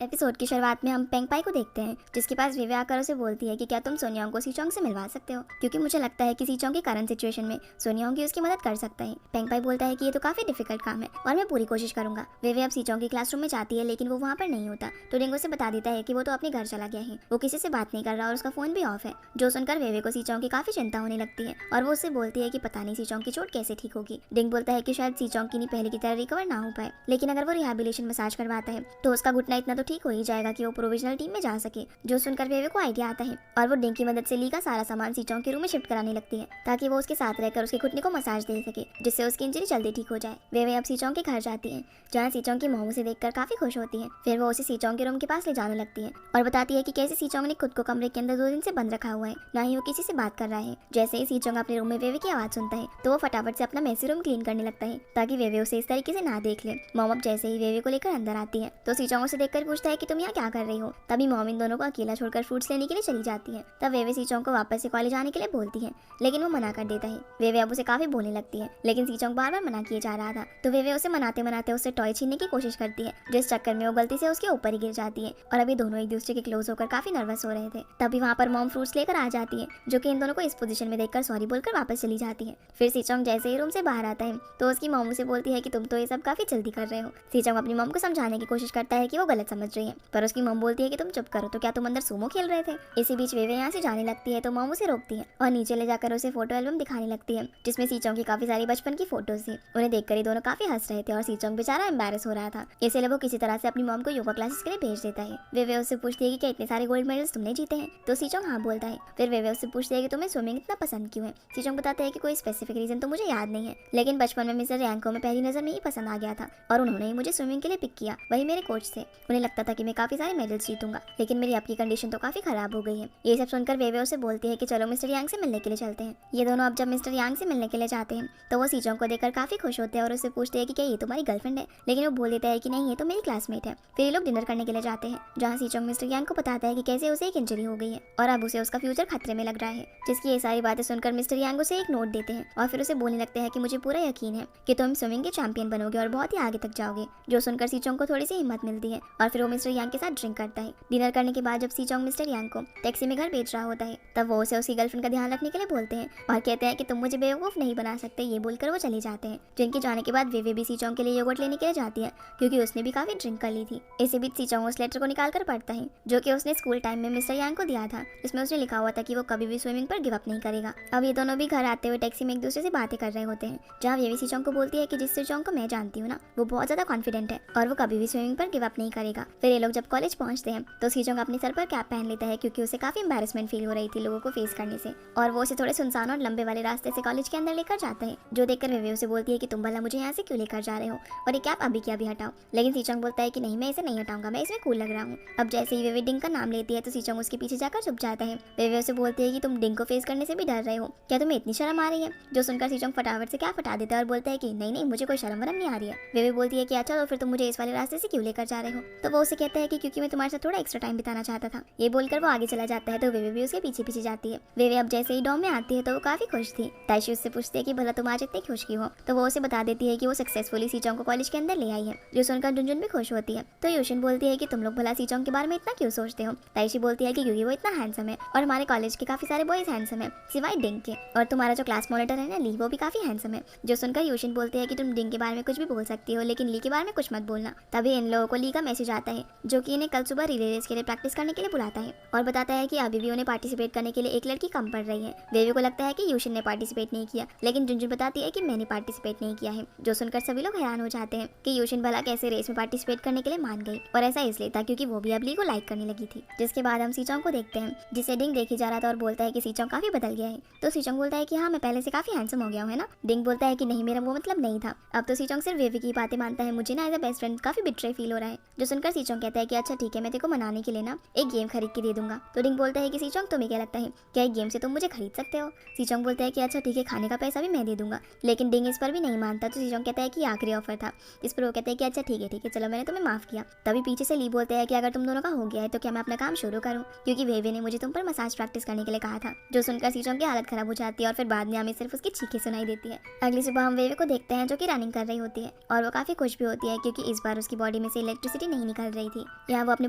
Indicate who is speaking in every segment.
Speaker 1: Episode की शुरुआत में हम पेंगपाई को देखते हैं, जिसके पास विवे आकर उसे बोलती है कि क्या तुम सोनियांग को सीचोंग से मिलवा सकते हो, क्योंकि मुझे लगता है कि सीचोंग की करंट सिचुएशन में सोनियांग की उसकी मदद कर सकता है। पेंगपाई बोलता है कि ये तो काफी डिफिकल्ट काम है और मैं पूरी कोशिश करूंगा। विवे अब सीचोंग की क्लासरूम में जाती है, लेकिन वो वहाँ पर नहीं होता, तो डिंग उसे बता देता है कि वो तो अपने घर चला गया है, वो किसी से बात नहीं कर रहा और उसका फोन भी ऑफ है। जो सुनकर विवे को सीचोंग की काफी चिंता होने लगती है और वो उससे बोलती है कि पता नहीं सीचोंग की चोट कैसे ठीक होगी। डिंग बोलता है कि शायद सीचोंग की पहले की तरह रिकवर ना हो पाए, लेकिन अगर वो रिहेबिलिटेशन मसाज करवाता है तो उसका घुटना इतना तो ठीक हो ही जाएगा कि वो प्रोविजनल टीम में जा सके। जो सुनकर वेवे को आइडिया आता है और वो डिंग की मदद से ली का सारा सामान सीचोंग के रूम में शिफ्ट कराने लगती है, ताकि वो उसके साथ रहकर उसके घुटने को मसाज दे सके, जिससे उसकी इंजरी जल्दी ठीक हो जाए। वेवे अब सीचोंग के घर जाती है, जहाँ सीचोंग की मोमो से देखकर काफी खुश होती है। फिर वो उसे सीचोंग के रूम के पास ले जाने लगती है और बताती है कि कैसे सीचोंग ने खुद को कमरे के अंदर 2 दिन से बंद रखा हुआ है, ना ही वो किसी से बात कर रहा है। जैसे ही सीचोंग अपने रूम में वेवे की आवाज सुनता है तो वो फटाफट से अपना मेसी रूम क्लीन करने लगता है, ताकि वेवे उसे इस तरीके से ना देख ले। मॉम अब जैसे ही वेवे को लेकर अंदर आती है तो सीचोंग उसे देखकर पूछता है कि तुम यहाँ क्या कर रही हो। तभी मॉम इन दोनों को अकेला छोड़कर फ्रूट्स लेने के लिए चली जाती है। तब वेवे सीचोंग को वापस से कॉलेज आने के लिए बोलती है, लेकिन वो मना कर देता है। वेवे अब उसे काफी बोलने लगती है, लेकिन सीचोंग बार बार मना किए जा रहा था, तो वेवे उसे मनाते मनाते उससे टॉय छीनने की कोशिश करती है, जिस चक्कर में वो गलती से उसके ऊपर ही गिर जाती है और अभी दोनों एक दूसरे के क्लोज होकर काफी नर्वस हो रहे थे। तभी वहाँ पर मॉम फ्रूट्स लेकर आ जाती है, जो कि इन दोनों को इस पोजीशन में देखकर सॉरी बोलकर वापस चली जाती है। फिर सीचोंग जैसे ही रूम से बाहर आता है तो उसकी मॉम उसे बोलती है कि तुम तो ये सब काफी जल्दी कर रहे हो। सीचोंग अपनी मॉम को समझाने की कोशिश करता है कि वो गलत समझ रही है, पर उसकी मॉम बोलती है कि तुम चुप करो, तो क्या तुम अंदर सूमो खेल रहे थे। इसी बीच वेवे यहाँ से जाने लगती है तो मॉम उसे रोकती है और नीचे ले जाकर उसे फोटो एल्बम दिखाने लगती है, जिसमें सीचोंग की काफी सारी बचपन की फोटोज थी। उन्हें देखकर ही दोनों काफी हंस रहे थे और सीचोंग बेचारा एम्बैरेस हो रहा था, इसलिए वो किसी तरह से अपनी मॉम को योगा क्लासेस के लिए भेज देता है। वेवे उससे पूछती है कि क्या इतने सारे गोल्ड मेडल्स तुमने जीते हैं, तो सीचोंग हाँ बोलता है। फिर वेवे उससे पूछती है कि तुम्हें स्विमिंग इतना पसंद क्यों है। सीचोंग बताते हैं कि कोई स्पेसिफिक रीजन तो मुझे याद नहीं है, लेकिन बचपन में मिस्टर यांग को मैं पहली नजर में ही पसंद आ गया था और उन्होंने ही मुझे स्विमिंग के लिए पिक किया। वही मेरे कोच थे, उन्हें लगता था कि मैं काफी सारे मेडल्स जीतूंगा, लेकिन मेरी आपकी कंडीशन तो काफी खराब हो गई है। ये सब सुनकर वेवे उसे बोलती है कि चलो मिस्टर यांग से मिलने के लिए चलते हैं। ये दोनों अब जब मिस्टर यांग से मिलने के लिए जाते हैं तो वो सीचोंग को देखकर काफी खुश होते हैं और उससे पूछते हैं कि क्या ये तुम्हारी गर्लफ्रेंड है, लेकिन वो बोल देता है कि नहीं, ये तो मेरी क्लासमेट है। फिर ये लोग डिनर करने के लिए जाते हैं, जहाँ सीचोंग मिस्टर यांग को बताता है कि कैसे उसे एक इंजरी हो गई है और अब उसे उसका फ्यूचर खतरे में लग रहा है। जिसकी ये सारी बातें सुनकर मिस्टर यांग उसे एक नोट देते हैं और फिर उसे बोलने लगते हैं कि मुझे पूरा यकीन है कि तुम स्विमिंग के चैंपियन बनोगे और बहुत ही आगे तक जाओगे। जो सुनकर सीचोंग को थोड़ी सी हिम्मत मिलती है और फिर वो मिस्टर यांग के साथ ड्रिंक करता है। डिनर करने के बाद जब सीचोंग मिस्टर यांग को टैक्सी में घर भेज रहा होता है तब वो उसे उसकी गर्लफ्रेंड का ध्यान रखने के लिए बोलते हैं और कहते हैं कि तुम मुझे बेवकूफ नहीं बना सकते। ये बोलकर वो चले जाते हैं। जिनके जाने के बाद वेवे भी सीचोंग के लिए योगर्ट लेने के लिए जाती है, क्योंकि उसने भी काफी ड्रिंक कर ली थी। इसी बीच सीचोंग उस लेटर को निकाल कर पढ़ता है, जो कि उसने स्कूल टाइम में मिस्टर यांग को दिया था, जिसमें उसने लिखा हुआ था कि वो कभी भी स्विमिंग पर गिव अप नहीं करेगा। अब ये दोनों भी घर आते हुए टैक्सी में एक दूसरे से बातें कर रहे होते हैं, जहाँ वेवे सीचोंग को बोलती है कि जिस सीचोंग को मैं जानती हूँ ना, वो बहुत ज्यादा कॉन्फिडेंट है और वो कभी भी स्विमिंग पर गिव अप नहीं करेगा। फिर ये लोग जब कॉलेज पहुंचते हैं तो सीचोंग अपने सर पर कैप पहन लेता है, क्योंकि उसे काफी एम्बैरेसमेंट फील हो रही थी लोगों को फेस करने से, और वो उसे थोड़े सुनसान और लंबे वाले रास्ते से कॉलेज के अंदर लेकर जाता है। जो देखकर वेवे उसे बोलती है कि तुम भला मुझे यहाँ से क्यों लेकर जा रहे हो और ये कैप अभी क्या भी हटाओ, लेकिन सीचोंग बोलता है कि नहीं, मैं इसे नहीं हटाऊंगा, मैं इसमें कूल लग रहा हूँ। अब जैसे ही वेवे डिंग का नाम लेती है तो सीचोंग उसके पीछे जाकर छुप जाता है। वेवे उसे बोलती है कि तुम डिंग को फेस करने से भी डर रहे हो, क्या तुम्हें इतनी शर्म आ रही है। जो सुनकर सीचोंग फटाफट से कैप हटा देता है और बोलता है कि नहीं नहीं, मुझे कोई शर्म वरम नहीं आ रही है। वेवे बोलती है कि अच्छा, तो फिर तुम मुझे इस वाले रास्ते से क्यों लेकर जा रहे हो। तो वो उसे कहता है कि क्योंकि मैं तुम्हारे साथ थोड़ा एक्स्ट्रा टाइम बिताना चाहता था। ये बोलकर वो आगे चला जाता है तो वेवे भी उसके पीछे पीछे जाती है। वेवे अब जैसे ही डॉम में आती है तो वो काफी खुश थी। ताइशी उससे पूछती है कि भला तुम आज इतनी खुश क्यों हो, तो वो उसे बता देती है कि वो सक्सेसफुली सीचोंग को कॉलेज के अंदर ले आई है। जो सुनकर जुनजुन भी खुश होती है। तो यूशिन बोलती है कि तुम लोग भला सीचोंग के बारे में इतना क्यों सोचते हो। ताइशी बोलती है कि क्योंकि वो इतना हैंडसम है और हमारे कॉलेज के काफी सारे बॉयज हैंडसम है सिवाय डिंग के, और तुम्हारा जो क्लास मॉनिटर है ना ली, वो भी काफी हैंडसम है। जो सुनकर यूशिन बोलती है कि तुम डिंग के बारे में कुछ भी बोल सकती हो, लेकिन ली के बारे में कुछ मत बोलना। तभी इन लोगों को ली का मैसेज आता है, जो कि इन्हें कल सुबह रिले रेस के लिए प्रैक्टिस करने के लिए बुलाता है और बताता है कि अभी भी उन्हें पार्टिसिपेट करने के लिए एक लड़की कम पड़ रही है। वेवे को लगता है कि यूशिन ने पार्टिसिपेट नहीं किया, लेकिन जुनजुन बताती है कि मैंने पार्टिसिपेट नहीं किया है। जो सुनकर सभी लोग हैरान हो जाते हैं कि यूशिन भला कैसे रेस में पार्टिसिपेट करने के लिए मान गई, और ऐसा इसलिए था क्योंकि वो भी अब ली को लाइक करने लगी थी। जिसके बाद हम सीचोंग को देखते हैं, जिसे डिंग देखी जा रहा था और बोलता है कि सीचोंग काफी बदल गया है। तो सीचोंग बोलता है कि हाँ, मैं पहले से काफी हैंडसम हो गया हूँ, है ना। डिंग बोलता है कि नहीं, मेरा वो मतलब नहीं था। अब तो सीचोंग सिर्फ वेवे की बातें मानता है। मुझे ना एज अ बेस्ट फ्रेंड काफी बिट्रे फील हो रहा है। जो सुनकर सीचोंग कहता है कि अच्छा ठीक है, मैं तेरे को मनाने के लिए ना एक गेम खरीद के दे दूंगा। तो डिंग बोलता है कि सीचोंग, तुम्हें क्या लगता है, क्या एक गेम से तुम मुझे खरीद सकते हो। सीचोंग बोलता है कि अच्छा ठीक है, खाने का पैसा भी मैं दे दूंगा। लेकिन डिंग इस पर भी नहीं मानता। तो सीचोंग कहता है कि आखिरी ऑफर था। इस पर वो कहते हैं कि अच्छा ठीक है, चलो मैंने तुम्हें माफ किया। तभी पीछे से ली बोलते हैं कि अगर तुम दोनों का हो गया है तो क्या मैं अपना काम शुरू करूं, क्योंकि वेवे ने मुझे तुम पर मसाज प्रैक्टिस करने के लिए कहा था। जो सुनकर सीचोंग की हालत खराब हो जाती है और फिर बाद में हमें सिर्फ उसकी चीखें सुनाई देती है। अगली सुबह हम वेवे को देखते हैं, जो कि रनिंग कर रही होती है और वो काफी खुश भी होती है, क्योंकि इस बार उसकी बॉडी में से इलेक्ट्रिसिटी नहीं निकल चल रही थी। यहाँ वो अपने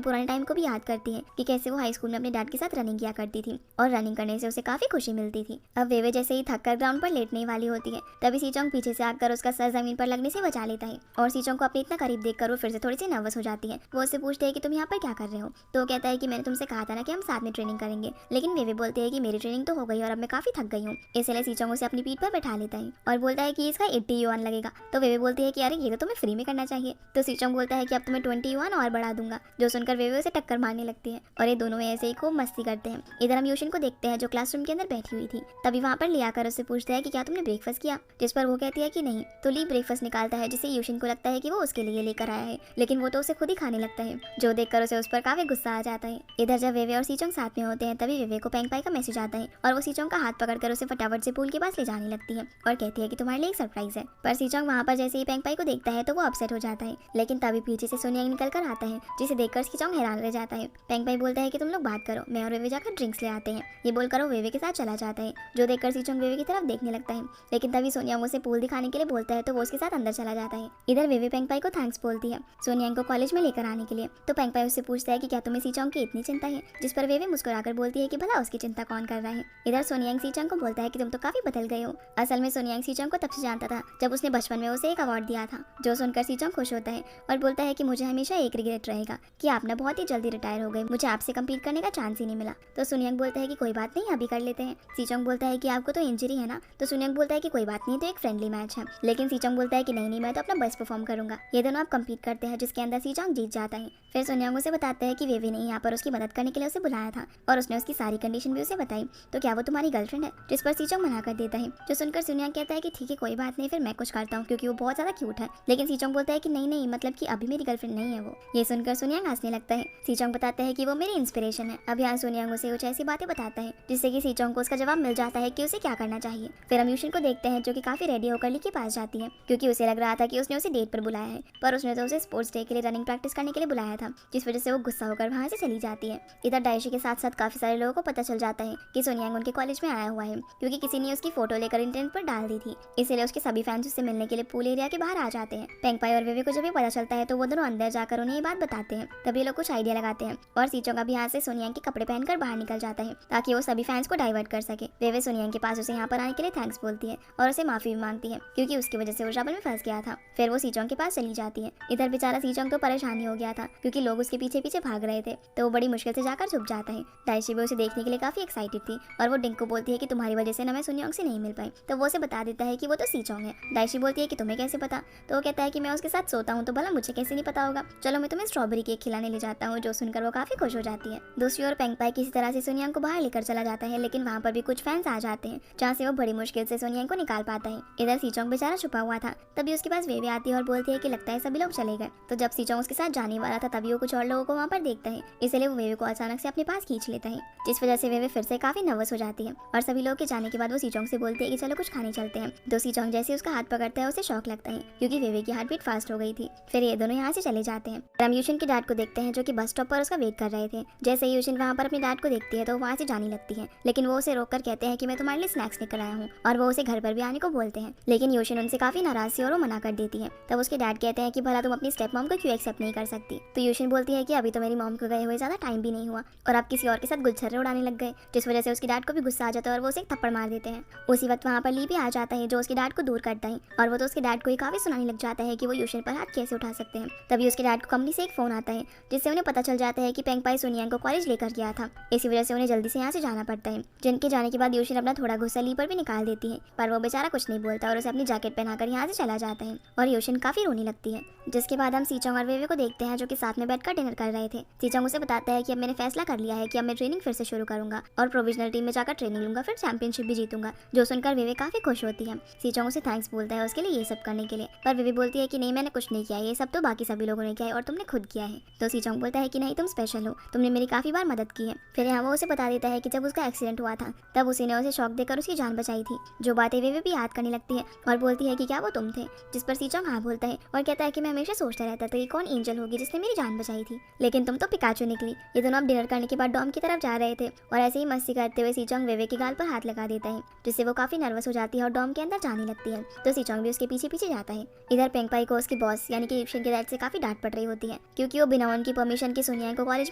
Speaker 1: पुराने टाइम को भी याद करती है कि कैसे वो हाई स्कूल में अपने डैड के साथ रनिंग किया करती थी और रनिंग करने से उसे काफी खुशी मिलती थी। अब वेवे जैसे ही थक कर ग्राउंड पर लेटने वाली होती है, तभी सीचोंग पीछे से आकर उसका सर जमीन पर लगने से बचा लेता है और सीचोंग को अपने इतना करीब देखकर वो फिर से थोड़ी सी नर्वस हो जाती है। वो उससे पूछते हैं कि तुम यहाँ पर क्या कर रहे हो, तो वो कहता है कि मैंने तुमसे कहा था ना कि हम साथ में ट्रेनिंग करेंगे, लेकिन वेवे बोलते हैं कि मेरी ट्रेनिंग तो हो गई और अब मैं काफी थक गई हूँ। इसलिए सीचोंग उसे अपनी पीठ पर बैठा लेता है और बोलता है कि इसका 80 युआन लगेगा। तो वेवे बोलती है कि अरे ये तो तुम्हें फ्री में करना चाहिए। तो सीचोंग बोलता है कि अब तुम्हें 20 युआन और बढ़ा दूंगा, जो सुनकर वेवे उसे टक्कर मारने लगती है और ये दोनों ऐसे ही खूब मस्ती करते हैं। इधर हम यूशिन को देखते हैं जो क्लासरूम के अंदर बैठी हुई थी। तभी वहाँ पर ले आकर उससे पूछता है कि क्या तुमने ब्रेकफास्ट किया, जिस पर वो कहती है कि नहीं। तो ली ब्रेकफास्ट निकालता है जिससे यूशिन को लगता है कि वो उसके लिए लेकर आया है, लेकिन वो तो उसे खुद ही खाने लगता है, जो देखकर उसे उस पर काफी गुस्सा आ जाता है। इधर जब वेवे और सीचोंग साथ में होते हैं तभी वेवे को पेंगपाई का मैसेज आता है और वो सीचोंग का हाथ पकड़कर उसे फटाफट से पूल के पास ले जाने लगती है और कहती है कि तुम्हारे लिए एक सरप्राइज है। पर सीचोंग वहाँ पर जैसे ही पेंगपाई को देखता है तो वो अपसेट हो जाता है, लेकिन तभी पीछे से सोनियांग निकल कर आता है जिसे देखकर सीचोंग हैरान रह जाता है। पेंगपाई बोलता है कि तुम लोग बात करो, मैं और वेवे जाकर ड्रिंक्स ले आते हैं। ये बोलकर वो वेवे के साथ चला जाता है, जो देखकर सीचोंग वेवे की तरफ देखने लगता है, लेकिन तभी सोनियांग उसे पूल दिखाने के लिए बोलता है तो वो उसके साथ अंदर चला जाता है। इधर वेवे पेंगपाई को थैंक्स बोलती है सोनियांग को कॉलेज में लेकर आने के लिए। तो पेंगपाई उससे पूछता है कि क्या तुम्हें सीचोंग की इतनी चिंता है, जिस पर वेवे मुस्कुराकर बोलती है कि भला उसकी चिंता कौन कर रहा है। इधर सोनियांग सीचोंग को बोलता है कि तुम तो काफी बदल गए हो। असल में सोनियांग सीचोंग को तब से जानता था जब उसने बचपन में उसे एक अवार्ड दिया था, जो सुनकर सीचोंग खुश होता है और बोलता है कि मुझे हमेशा एक रिग्रेट रहेगा कि आप ना बहुत ही जल्दी रिटायर हो गए, मुझे आपसे कम्पीट करने का चांस ही नहीं मिला। तो सोनियांग बोलता है कि कोई बात नहीं, अभी कर लेते हैं। सीचोंग बोलता है कि आपको तो इंजरी है ना। तो सोनियांग बोलता है कि कोई बात नहीं, तो एक फ्रेंडली मैच है। लेकिन सीचोंग बोलता है कि नहीं, मैं तो अपना बेस्ट परफॉर्म करूंगा। ये दोनों आप कम्पीट करते हैं, जिसके अंदर सीचोंग जीत जाता है। फिर सोनियांग उसे बताता है कि वेवे ने यहाँ पर उसकी मदद करने के लिए उसे बुलाया था और उसने उसकी सारी कंडीशन भी उसे बताई, तो क्या वो तुम्हारी गर्लफ्रेंड है, जिस पर सीचोंग मना कर देता है। जो सुनकर सोनियांग कहता है कि ठीक है कोई बात नहीं, फिर मैं कुछ करता हूँ क्योंकि वो बहुत ज्यादा क्यूट है। लेकिन सीचोंग बोलता है कि नहीं, मतलब कि अभी मेरी गर्लफ्रेंड नहीं है वो। ये सुनकर सोनियांग हंसने लगता है। सीचोंग बताता है कि वो मेरी इंस्पिरेशन है। अब यहाँ सोनियांग उसे कुछ ऐसी बातें बताता है जिससे कि सीचोंग को उसका जवाब मिल जाता है कि उसे क्या करना चाहिए। फिर हम यूशिन को देखते हैं जो कि काफी रेडी होकर ली के पास जाती है, क्योंकि उसे लग रहा था कि उसने उसे डेट पर बुलाया है, पर उसने तो उसे स्पोर्ट्स डे के लिए रनिंग प्रैक्टिस करने के लिए बुलाया था, जिस वजह से वो गुस्सा होकर वहाँ से चली जाती है। इधर डायशी के साथ साथ काफी सारे लोगों को पता चल जाता है कि सोनियांग उनके कॉलेज में आया हुआ है, क्योंकि किसी ने उसकी फोटो लेकर इंटरनेट पर डाल दी थी। इसलिए उसके सभी फैंस उससे मिलने के लिए पूल एरिया के बाहर आ जाते हैं। पेंगपाई और वेवे को जब ये पता चलता है तो वो दोनों अंदर जाकर उन्हें ये बात बताते हैं। तभी लोग कुछ आइडिया लगाते हैं और सीचोंग अब यहाँ से सोनियांग के कपड़े पहनकर बाहर निकल जाता है ताकि वो सभी फैंस को डाइवर्ट कर सके। वेवे सोनियांग के पास उसे यहाँ पर आने के लिए थैंक्स बोलती है और उसे माफी भी मांगती है, क्योंकि उसकी वजह से वो ट्रबल में फंस गया था। फिर वो सीचोंग के पास चली जाती है। इधर बेचारा सीचोंग तो परेशानी हो गया था क्योंकि लोग उसके पीछे पीछे भाग रहे थे, तो वो बड़ी मुश्किल से जाकर छुप जाता है। डायशी भी उसे देखने के लिए काफी एक्साइटेड थी और वो डिंग को बोलती है कि तुम्हारी वजह से ना मैं सोनियांग से नहीं मिल पाई। तो वो उसे बता देता है कि वो तो सीचोंग है। डायशी बोलती है कि तुम्हें कैसे पता। तो वो कहता है कि मैं उसके साथ सोता हूँ, तो भला मुझे कैसे नहीं पता होगा, चलो मैं तुम्हें स्ट्रॉबेरी केक खिलाने ले जाता हूँ। जो सुनकर वो काफी खुश हो जाती है। दूसरी ओर पेंगपाई किसी तरह से सोनियांग को बाहर लेकर चला जाता है, लेकिन वहाँ पर भी कुछ फैंस आ जाते हैं जहाँ से वो बड़ी मुश्किल से सोनियांग को निकाल पाता है। इधर सीचोंग बेचारा छुपा हुआ था। तभी उसके पास वेवे आती है और बोलती है कि लगता है सभी लोग चले गए। तो जब सीचोंग उसके साथ जाने वाला था तभी वो कुछ और लोगों को वहाँ पर देखता है, इसलिए वो वेवे को अचानक से अपने पास खींच लेता है, जिस वजह से वेवे फिर से काफी नर्वस हो जाती है। और सभी लोग के जाने के बाद वो सीचोंग से बोलती है कि चलो कुछ खाने चलते हैं। तो सीचोंग जैसे उसका हाथ पकड़ता है उसे शौक लगता है, क्योंकि वेवे की हार्ट बीट फास्ट हो गई थी। फिर ये दोनों यहाँ से चले जाते हैं। हम यूशिन के डैड को देखते हैं जो कि बस स्टॉप पर उसका वेट कर रहे थे। जैसे ही यूशिन वहाँ पर अपने डैड को देखती है तो वहाँ से जाने लगती है, लेकिन वो उसे रोककर कहते हैं कि मैं तुम्हारे लिए स्नैक्स लेकर आया हूँ, और वो उसे घर पर भी आने को बोलते हैं। लेकिन यूशिन उनसे काफी नाराज थी और वो मना कर देती है। तब उसके डैड कहते हैं कि भला तुम अपनी स्टेप मॉम को क्यों एक्सेप्ट नहीं कर सकती। तो यूशिन बोलती है कि अभी तो मेरी मॉम को गए हुए ज्यादा टाइम भी नहीं हुआ और आप किसी और के साथ गुलछर्रे उड़ाने लग गए, जिस वजह से उसके डैड को भी गुस्सा आ जाता है और वो उसे एक थप्पड़ मार देते हैं। उसी वक्त वहाँ पर ली भी आ जाता है जो उसके डैड को दूर करता है, और वो तो उसके डैड को ही काफी सुनाने लग जाता है कि वो यूशिन पर हाथ कैसे उठा सकते हैं। तभी उसके डैड को कंपनी से एक फोन आता है जिससे उन्हें पता चल जाता है कि पेंगपाई सोनियांग को कॉलेज लेकर गया था। इसी वजह से उन्हें जल्दी से यहाँ से जाना पड़ता है। जिनके जाने के बाद यूशिन अपना थोड़ा गुस्सा ली पर भी निकाल देती है, पर वो बेचारा कुछ नहीं बोलता और उसे अपनी जैकेट पहनाकर यहाँ से चला जाता है और यूशिन काफी रोने लगती है। जिसके बाद हम सीचोंग और वेवे को देखते हैं जो कि साथ में बैठकर डिनर कर रहे थे। सीचोंग उसे बताता है कि अब मैंने फैसला कर लिया है कि अब मैं ट्रेनिंग फिर से शुरू करूंगा और प्रोविजनल टीम में जाकर ट्रेनिंग लूंगा, फिर चैंपियनशिप भी जीतूंगा। जो सुनकर वेवे काफी खुश होती है। सीचोंग उसे थैंक्स बोलता है उसके लिए ये सब करने के लिए, पर वेवे बोलती है कि नहीं मैंने कुछ नहीं किया, ये सब तो बाकी सभी लोगों ने किया है और तुमने खुद किया है। तो सीचोंग बोलता है कि नहीं तुम स्पेशल हो, तुमने मेरी काफी बार मदद की है। फिर यहाँ वो उसे बता देता है कि जब उसका एक्सीडेंट हुआ था तब उसी ने उसे शॉक देकर उसकी जान बचाई थी। जो बातें वेवे भी याद करने लगती है और बोलती है कि क्या वो तुम थे, जिस पर सीचोंग हाँ बोलता है और कहता है कि मैं हमेशा सोचता रहता था कि कौन एंजल होगी जिसने मेरी जान बचाई थी, लेकिन तुम तो पिकाचू निकली। ये दोनों अब डिनर करने के बाद डॉम की तरफ जा रहे थे और ऐसे ही मस्ती करते हुए सीचोंग वेवे के गाल पर हाथ लगा देता है, जिससे वो काफी नर्वस हो जाती है और डॉम के अंदर जाने लगती है। तो सीचोंग भी उसके पीछे पीछे जाता है। इधर पेंगपाई को उसके बॉस यानी कि यूशिन के डैड से काफी डांट पड़ रही होती है है क्योंकि वो बिना उनकी परमिशन के सोनिया को कॉलेज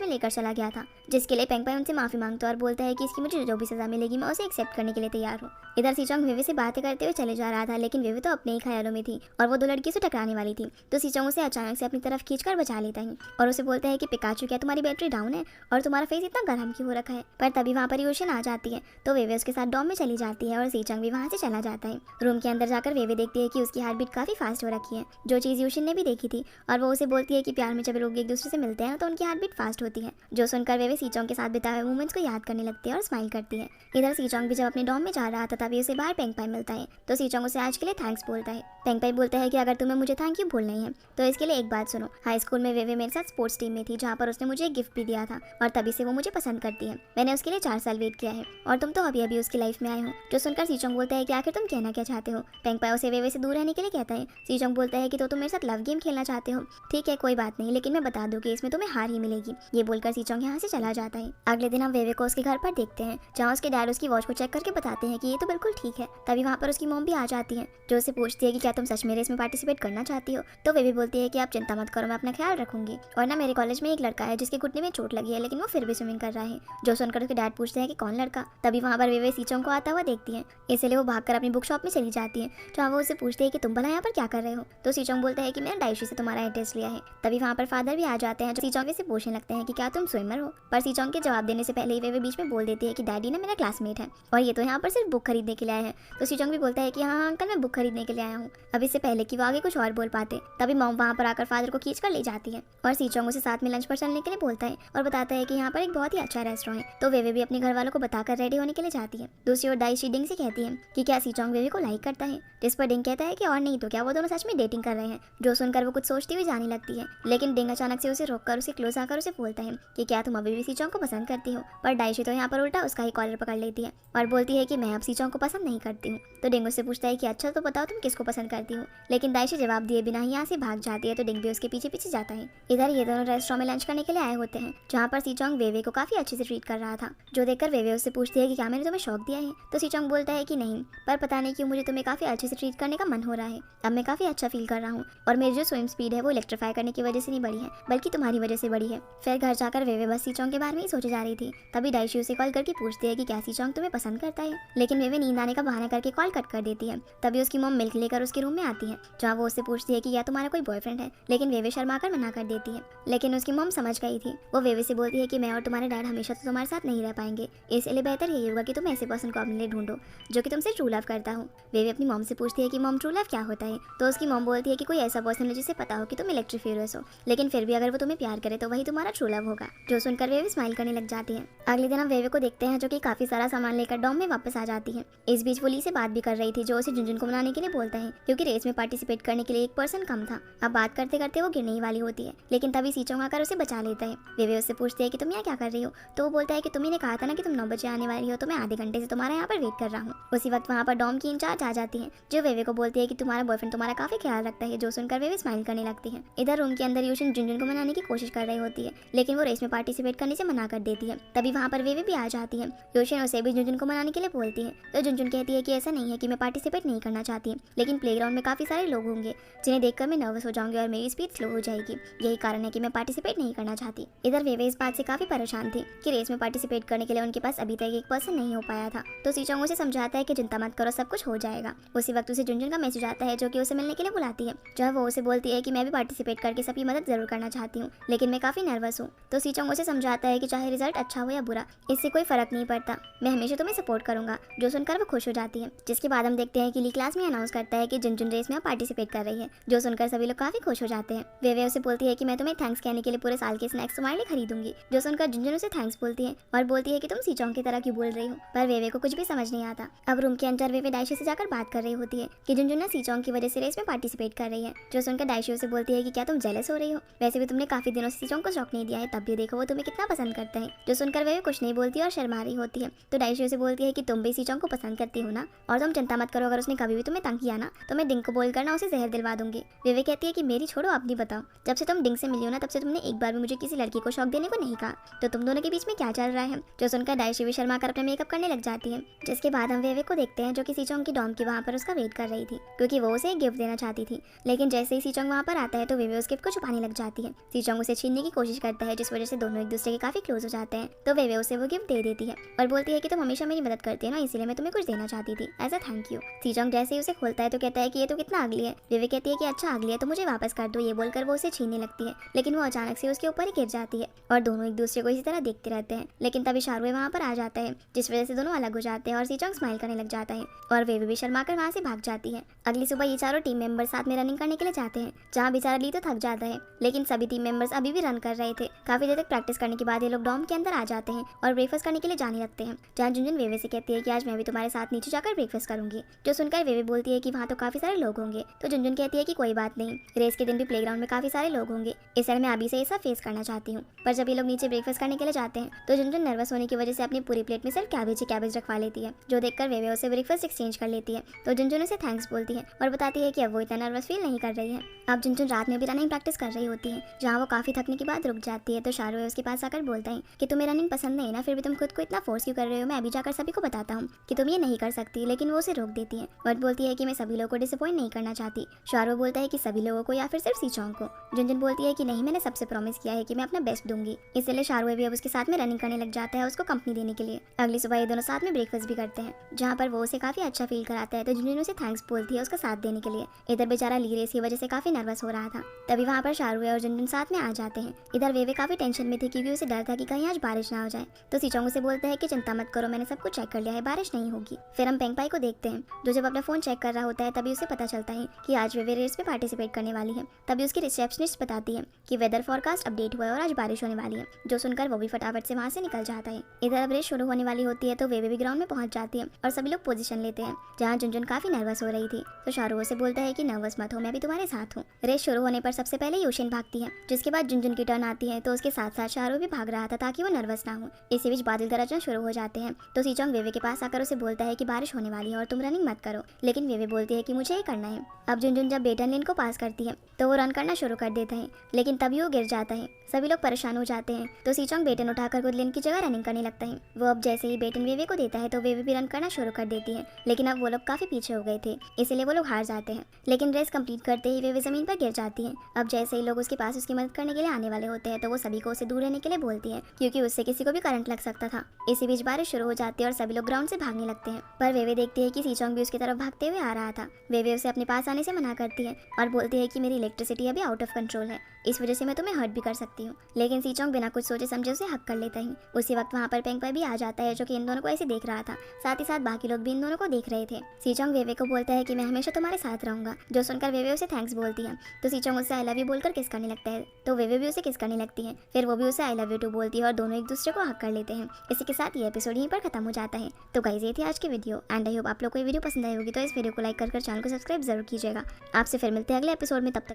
Speaker 1: में लेकर चला गया था, जिसके लिए पेंगपाई उनसे माफी मांगता है और बोलता है कि इसकी मुझे जो भी सजा मिलेगी मैं उसे एक्सेप्ट करने के लिए तैयार हूँ। इधर सीचोंग वेवे से बातें करते हुए चले जा रहा था, लेकिन वेवे तो अपने ही ख्यालों में थी और वो दो लड़की से टकराने वाली थी। तो सीचोंग उसे अचानक से अपनी तरफ खींचकर बचा लेता है और उसे बोलता है कि पिकाचू, क्या तुम्हारी बैटरी डाउन है और तुम्हारा फेस इतना गर्म क्यों हो रखा है। पर तभी वहाँ पर यूशिन आ जाती है, तो वेवे उसके साथ डॉम में चली जाती है और सीचोंग भी वहाँ से चला जाता है। रूम के अंदर जाकर वेवे देखती है कि उसकी हार्ट बीट काफी फास्ट हो रखी है, जो चीज यूशिन ने भी देखी थी, और वो उसे बोलती है कि प्यार में जब लोग एक दूसरे से मिलते हैं तो उनकी हार्ट बीट फास्ट होती है। जो सुनकर वेवे सीचोंग के साथ बिताए हुए मोमेंट्स को याद करने लगती है और स्माइल करती है। इधर सीचोंग भी जब अपने डॉम में जा रहा था तभी उसे बाहर पेंगपाई मिलता है, तो सीचोंग उसे आज के लिए थैंक्स बोलता है। पेंगपाई बोलता है कि अगर तुम्हें मुझे थैंक यू बोलना ही है तो इसके लिए एक बात सुनो, हाई स्कूल में वेवे मेरे साथ स्पोर्ट्स टीम में थी जहाँ पर उसने मुझे एक गिफ्ट भी दिया था और तभी से वो मुझे पसंद करती है। मैंने उसके लिए 4 साल वेट किया है और तुम तो अभी अभी उसकी लाइफ में आए हो। जो सुनकर सीचोंग बोलता है कि आखिर तुम कहना क्या चाहते हो। पेंगपाई उसे वेवे से दूर रहने के लिए कहता है। सीचोंग बोलता है कि तो तुम मेरे साथ लव गेम खेलना चाहते हो, ठीक है कोई बात नहीं, लेकिन मैं बता दूं कि इसमें तुम्हें हार ही मिलेगी। ये बोलकर सीचोंग यहाँ से चला जाता है। अगले दिन हम वेवे को उसके घर पर देखते हैं जहाँ उसके डैड उसकी वॉच को चेक करके बताते हैं कि ये तो बिल्कुल ठीक है। तभी वहाँ पर उसकी मॉम भी आ जाती है, जो उसे पूछती है कि क्या तुम सच में रेस में पार्टिसिपेट करना चाहती हो। तो वेवे बोलती है कि आप चिंता मत करो, मैं अपना ख्याल रखूंगी, और ना मेरे कॉलेज में एक लड़का है जिसके घुटने में चोट लगी है लेकिन वो फिर भी स्विमिंग कर रहा है। जो सुनकर उसके डैड पूछते हैं कि कौन लड़का। तभी वहाँ पर वेवे सीचोंग को आता हुआ देखती है, इसलिए वो भागकर अपनी बुक शॉप में चली जाती है जहाँ वो उसे पूछते हैं कि तुम भला यहाँ पर क्या कर रहे हो। तो सीचोंग बोलता है कि मैंने डायशी से तुम्हारा एड्रेस लिया है। तभी वहाँ पर फादर भी आ जाते हैं, जो सीचोंग से पूछने लगते हैं कि क्या तुम स्विमर हो। पर सीचोंग के जवाब देने से पहले ही वेवे बीच में बोल देती है कि डैडी ना मेरा क्लासमेट है और ये तो यहाँ पर सिर्फ बुक खरीदने के लिए आया है। तो सीचोंग भी बोलता है कि हाँ अंकल मैं बुक खरीदने के लिए आया हूँ। अब इससे पहले कि वो आगे कुछ और बोल पाते तभी मॉम वहाँ पर आकर फादर को खींच कर ले जाती है और सीचोंग उसे साथ में लंच पर चलने के लिए बोलता है और बताता है कि यहाँ पर एक बहुत ही अच्छा रेस्टोरेंट है। तो वेवे भी अपने घर वालों को बताकर रेडी होने के लिए जाती है। दूसरी ओर डायशी डिंग से कहती है कि क्या सीचोंग वेवे को लाइक करता है, जिस पर डिंग कहता है कि और नहीं तो क्या वो दोनों सच में डेटिंग कर रहे हैं। जो सुनकर वो कुछ सोचती हुई जाने लगती है, लेकिन डिंग अचानक से उसे रोककर उसे क्लोज आकर उसे बोलता है कि क्या तुम अभी भी सीचोंग को पसंद करती हो। पर डायशी तो यहाँ पर उल्टा उसका ही कॉलर पकड़ लेती है और बोलती है कि मैं अब सीचोंग को पसंद नहीं करती हूँ। तो डिंग उससे पूछता है कि अच्छा तो बताओ तुम किसको पसंद करती हो, लेकिन डायशी जवाब दिए बिना ही यहाँ से भाग जाती है। तो डिंग भी उसके पीछे पीछे जाता है। इधर ये दोनों रेस्टोरेंट में लंच करने के लिए आए होते हैं जहाँ पर सीचोंग वेवे को काफी अच्छे से ट्रीट कर रहा था, जो देखकर वेवे उससे पूछती है कि क्या मैंने तुम्हें शौक दिया है। तो सीचोंग बोलता है कि नहीं, पर पता नहीं क्यों मुझे तुम्हें काफी अच्छे से ट्रीट करने का मन हो रहा है। अब मैं काफी अच्छा फील कर रहा हूँ और मेरी जो स्विम स्पीड है वो इलेक्ट्रीफाई करने की वजह से नहीं बढ़ी है बल्कि तुम्हारी वजह से बढ़ी है। फिर घर जाकर वेवे बस सीचोंग के बारे में ही सोचे जा रही थी, तभी डायशी उसे कॉल करके पूछती है कि क्या सीचोंग तुम्हें पसंद करता है, लेकिन वेवे नींद आने का बहाना करके कॉल कट कर देती है। तभी उसकी मॉम मिल्क लेकर उसके रूम में आती है जहाँ वो उससे पूछती है कि क्या तुम्हारा कोई बॉयफ्रेंड है, लेकिन वेवे शर्मा कर मना कर देती है। लेकिन उसकी मॉम समझ गई थी। वो वेवे से बोलती है कि मैं और तुम्हारे डैड हमेशा तो तुम्हारे साथ नहीं रह पाएंगे, इसलिए बेहतर यही होगा कि तुम ऐसे पर्सन को अपने लिए ढूंढो जो कि तुमसे ट्रू लव करता हो। वेवे अपनी मॉम से पूछती है कि मॉम ट्रू लव क्या होता है। तो उसकी मॉम बोलती है कि कोई ऐसा पर्सन है जिसे पता हो कि तुम इलेक्ट्रीफियरस हो, लेकिन फिर भी अगर वो तुम्हें प्यार करे तो वही तुम्हारा ट्रू लव होगा। जो सुनकर वेवे स्माइल करने लग जाती है। अगले दिन हम वेवे को देखते हैं जो कि काफी सारा सामान लेकर डॉम में वापस आ जाती है। इस बीच वो ली से बात भी कर रही थी, जो उसे जुनजुन को मनाने के लिए बोलता है क्योंकि रेस में पार्टिसिपेट करने के लिए एक पर्सन कम था। अब बात करते करते वो गिरने ही वाली होती है, लेकिन तभी सीचोंग आकर उसे बचा लेता है। वेवे उससे पूछती है कि तुम यहाँ क्या कर रही हो। तो वो बोलता है कि तुम्ही ने कहा था ना कि तुम 9 बजे आने वाली हो, तो मैं आधे घंटे से तुम्हारा यहाँ पर वेट कर रहा हूँ। उसी वक्त वहाँ पर डॉम की इंचार्ज आ जाती है, जो वेवे को बोलती है कि तुम्हारा बॉयफ्रेंड तुम्हारा काफी ख्याल रखता है। जो सुनकर वेवे स्माइल करने लगती है। इधर रूम के अंदर यूशिन जुनजुन को मनाने की कोशिश कर रही होती है, लेकिन वो रेस में पार्टिसिपेट करने से मना कर देती है। तभी वहाँ पर वेवे भी आ जाती है। यूशिन उसे भी जुनजुन को मनाने के लिए बोलती है, तो जुनजुन कहती है कि ऐसा नहीं है कि मैं पार्टिसिपेट नहीं करना चाहती, लेकिन प्लेग्राउंड में काफी सारे लोग होंगे जिन्हें देखकर मैं नर्वस हो जाऊंगी और मेरी स्पीड स्लो हो जाएगी, यही कारण है कि मैं पार्टिसिपेट नहीं करना चाहती। इधर वेवे इस बात से काफी परेशान थी कि रेस में पार्टिसिपेट करने के लिए उनके पास अभी तक एक पर्सन नहीं हो पाया था। तो सीचोंग उसे समझाता है कि चिंता मत करो, सब कुछ हो जाएगा। उसी वक्त उसे जुनजुन का मैसेज आता है, जो कि उसे मिलने के लिए बुलाती है। जब वो उसे बोलती है कि मैं भी पार्टिसिपेट करके सबकी मदद जरूर करना चाहती हूँ, लेकिन मैं काफी नर्वस हूँ। तो सीचोंग उसे समझाता है कि चाहे रिजल्ट अच्छा हो या बुरा, इससे कोई फर्क नहीं पड़ता, मैं हमेशा तुम्हें सपोर्ट करूंगा। जो सुनकर वो खुश हो जाती है। जिसके बाद हम देखते हैं कि ली क्लास में अनाउंस करता है कि जुनजुन रेस में पार्टिसिपेट कर रही है। जो सुनकर सभी लोग काफी खुश हो जाते हैं। वेवे उसे बोलती है कि मैं तुम्हें थैंक्स कहने के लिए पूरे साल के स्नैक्स तुम्हारे लिए खरीदूंगी। जो सुनकर जुनजुन उसे थैंक्स बोलती है और बोलती है कि तुम सीचोंग की तरह क्यों बोल रही हो, पर वेवे को कुछ भी समझ नहीं आता। अब रूम के अंदर वेवे डायशी से जाकर बात कर रही होती है कि जुनजुन ने सीचोंग की वजह से रेस में पार्टिसिपेट कर रही है। जो सुनकर डायशी उसे बोलती है कि क्या तुम जेलस हो रही हो, वैसे भी तुमने काफी दिनों से सीचोंग को शौक नहीं दिया है, तब भी देखो वो तुम्हें कितना पसंद करता है। जो सुनकर वेवे कुछ नहीं बोलती और शर्मा रही होती है। तो डायशी उसे बोलती है कि तुम भी सीचोंग को पसंद करती हो ना, और तुम चिंता मत करो, अगर उसने कभी भी तुम्हें तंग किया ना तो मैं डिंग को बोल कर ना उसे जहर दिलवा दूंगी। वेवे कहती है कि मेरी छोड़ो, आप नहीं बताओ, जब से तुम डिंग से मिली हो ना तब से तुमने एक बार भी मुझे किसी लड़की को शौक देने को नहीं कहा, तो तुम दोनों के बीच में क्या चल रहा है। जो सुनकर डायशी भी शर्मा कर अपने मेकअप करने लग जाती है। जिसके बाद हम वेवे को देखते हैं जो कि सीचोंग की डॉम की वहाँ पर उसका वेट कर रही थी, क्योंकि वो उसे एक गिफ्ट देना चाहती थी। लेकिन जैसे ही सीचोंग वहाँ पर आता है तो वेवे उस गिफ्ट को छुपा पाने लग जाती है। सीचोंग उसे छीनने की कोशिश करता है, जिस वजह से दोनों एक दूसरे के काफी क्लोज हो जाते हैं। तो वे उसे वो गिफ्ट दे देती है और बोलती है कि तुम हमेशा मेरी मदद करती है ना, इसीलिए मैं तुम्हें कुछ देना चाहती थी एज अ थैंक यू। सीचोंग जैसे ही उसे खोलता है तो कहता है कि ये तो कितना अगली है। वे कहती है कि अच्छा अगली है तो मुझे वापस कर दो। ये बोलकर वो उसे छीनने लगती है, लेकिन वो अचानक से उसके ऊपर ही गिर जाती है और दोनों एक दूसरे को इसी तरह देखते रहते हैं। लेकिन तभी शारुए वहाँ पर आ जाता है, जिस वजह से दोनों अलग हो जाते हैं और सीचोंग स्माइल करने लग जाता है और वे भी शर्मा कर वहाँ से भाग जाती है। अगली सुबह ये चारों टीम मेंबर साथ में रनिंग करने के लिए जाते हैं, जहाँ बेचारा ली तो थक जाता है, लेकिन सभी टीम मेंबर्स अभी भी रन कर रहे थे। काफी देर तक प्रैक्टिस करने के बाद ये लोग डॉम के अंदर आ जाते हैं और ब्रेकफास्ट करने के लिए जाने लगते हैं, जहाँ जुनजुन वेवे से कहती है कि आज मैं भी तुम्हारे साथ नीचे जाकर ब्रेकफास्ट करूंगी। जो सुनकर वेवे बोलती है कि वहाँ तो काफी सारे लोग होंगे। तो जुनजुन कहती है कि कोई बात नहीं, रेस के दिन भी प्लेग्राउंड में काफी सारे लोग होंगे, इसलिए मैं अभी से ये सब फेस करना चाहती हूँ। पर जब ये लोग नीचे ब्रेकफास्ट करने के लिए जाते हैं तो जुनजुन नर्वस होने की वजह से अपनी पूरी प्लेट में सिर्फ कैबेज रखवा लेती है, जो देखकर वेवे उसे ब्रेकफास्ट एक्सचेंज कर लेती है। तो जुनजुन उसे थैंक्स बोलती है और बताती है कि अब वो इतना नर्वस फील नहीं कर रही है। अब जुनजुन रात में भी रनिंग प्रैक्टिस कर रही होती है, जहाँ वो काफी थकने के बाद रुक जाती है। तो शारुए उसके पास आकर बोलता है कि तुम्हें रनिंग पसंद नहीं ना, फिर भी तुम खुद को इतना फोर्स क्यों कर रहे हो, मैं अभी जाकर सभी को बताता हूँ कि तुम ये नहीं कर सकती। लेकिन वो उसे रोक देती है और बोलती है कि मैं सभी लोगों को डिसअपॉइंट नहीं करना चाहती। शारुए बोलता है कि सभी लोगों को या फिर सिर्फ सीचोंग को। जुनजुन बोलती है कि नहीं, मैंने सबसे प्रॉमिस किया है कि मैं अपना बेस्ट दूंगी। इसलिए शारुए भी अब उसके साथ में रनिंग करने लग जाता है उसको कंपनी देने के लिए। अगली सुबह ये दोनों साथ में ब्रेकफास्ट भी करते हैं, जहाँ पर वो उसे काफी अच्छा फील कराता है। तो जुनजुन उसे थैंक्स बोलती है उसका साथ देने के लिए। इधर बेचारा ली रेस की वजह से काफी नर्वस हो रहा था। तभी वहाँ पर शारुए और जुनजुन साथ में आ जाते हैं। इधर वेवे काफी टेंशन में थी क्योंकि उसे डर था कि कहीं आज बारिश ना हो जाए। तो सीचोंग उसे बोलता है कि चिंता मत करो, मैंने सब कुछ चेक कर लिया है, बारिश नहीं होगी। फिर हम पेंगपाई को देखते हैं, जो जब अपना फोन चेक कर रहा होता है तभी उसे पता चलता है कि आज वेवे रेस में पार्टिसिपेट करने वाली है। तभी उसकी रिसेप्शनिस्ट बताती है कि वेदर फोरकास्ट अपडेट हुआ है और आज बारिश होने वाली है। जो सुनकर वो भी फटाफट से वहाँ से निकल जाता है। इधर अब रेस शुरू होने वाली होती है तो वेवे भी ग्राउंड में पहुंच जाती है और सभी लोग पोजीशन लेते हैं, जहाँ जुनजुन काफी नर्वस हो रही थी। तो शारुए से बोलता है कि नर्वस मत हो, मैं भी तुम्हारे साथ हूँ। रेस शुरू होने पर सबसे पहले यूशिन भागती है, जिसके बाद जुनजुन की टर्न आती है। तो उसके साथ साथ शारुए भी भाग रहा था ताकि वो नर्वस ना हो। इसी बीच बादल गरजना शुरू हो जाते हैं। तो सीचोंग वेवे के पास आकर उसे बोलता है कि बारिश होने वाली है और तुम रनिंग मत करो, लेकिन वेवे बोलती है कि मुझे ये करना है। अब जुनजुन जब बेटन लेन को पास करती है तो वो रन करना शुरू कर देता है, लेकिन तभी वो गिर जाता है। सभी लोग परेशान हो जाते हैं। तो सीचोंग बेटन उठाकर खुद लेन की जगह रनिंग करने लगता है। वो अब जैसे ही बेटन वेवे को देता है तो वेवे भी रन करना शुरू कर देती है, लेकिन अब वो लोग काफी पीछे हो गए थे, इसलिए वो लोग हार जाते हैं। लेकिन रेस कंप्लीट करते ही वेवे जमीन पर गिर जाती है। अब जैसे ही लोग उसके पास उसकी मदद करने के लिए आने वाले होते हैं तो वो सभी को उसे दूर रहने के लिए बोलती है, क्योंकि उससे किसी को भी करंट लग सकता था। इसी बीच बारिश शुरू हो जाती है और सभी लोग ग्राउंड से भागने लगते हैं, पर वेवे देखती है कि सीचोंग भी उसकी तरफ भागते हुए आ रहा था। वेवे उसे अपने पास आने से मना करती है और बोलती है कि मेरी इलेक्ट्रिसिटी अभी आउट ऑफ कंट्रोल है, इस वजह से मैं तुम्हें हर्ट भी कर सकती हूँ। लेकिन सीचोंग बिना कुछ सोचे समझे उसे हक कर लेता है। उसी वक्त वहाँ पर पेंगपाई भी आ जाता है, जो कि इन दोनों को ऐसे देख रहा था। साथ ही साथ बाकी लोग भी इन दोनों को देख रहे थे। सीचोंग वेवे को बोलता है कि मैं हमेशा तुम्हारे साथ रहूंगा, जो सुनकर वेवे उसे थैंक्स बोलती है। तो सीचोंग उससे आई लव यू बोलकर किस करने लगता है, तो वेवे भी उसे किस करने लगती है। फिर वो भी उसे आई लव यू टू बोलती है और दोनों एक दूसरे को हक कर लेते हैं। इसी के साथ ये एपिसोड यहीं पर खत्म हो जाता है। तो गाइस, ये थी आज की वीडियो एंड आई होप आप लोग को ये वीडियो पसंद आई होगी। तो इस वीडियो को लाइक कर चैनल को सब्सक्राइब जरूर कीजिएगा। आपसे फिर मिलते हैं अगले एपिसोड में, तब तक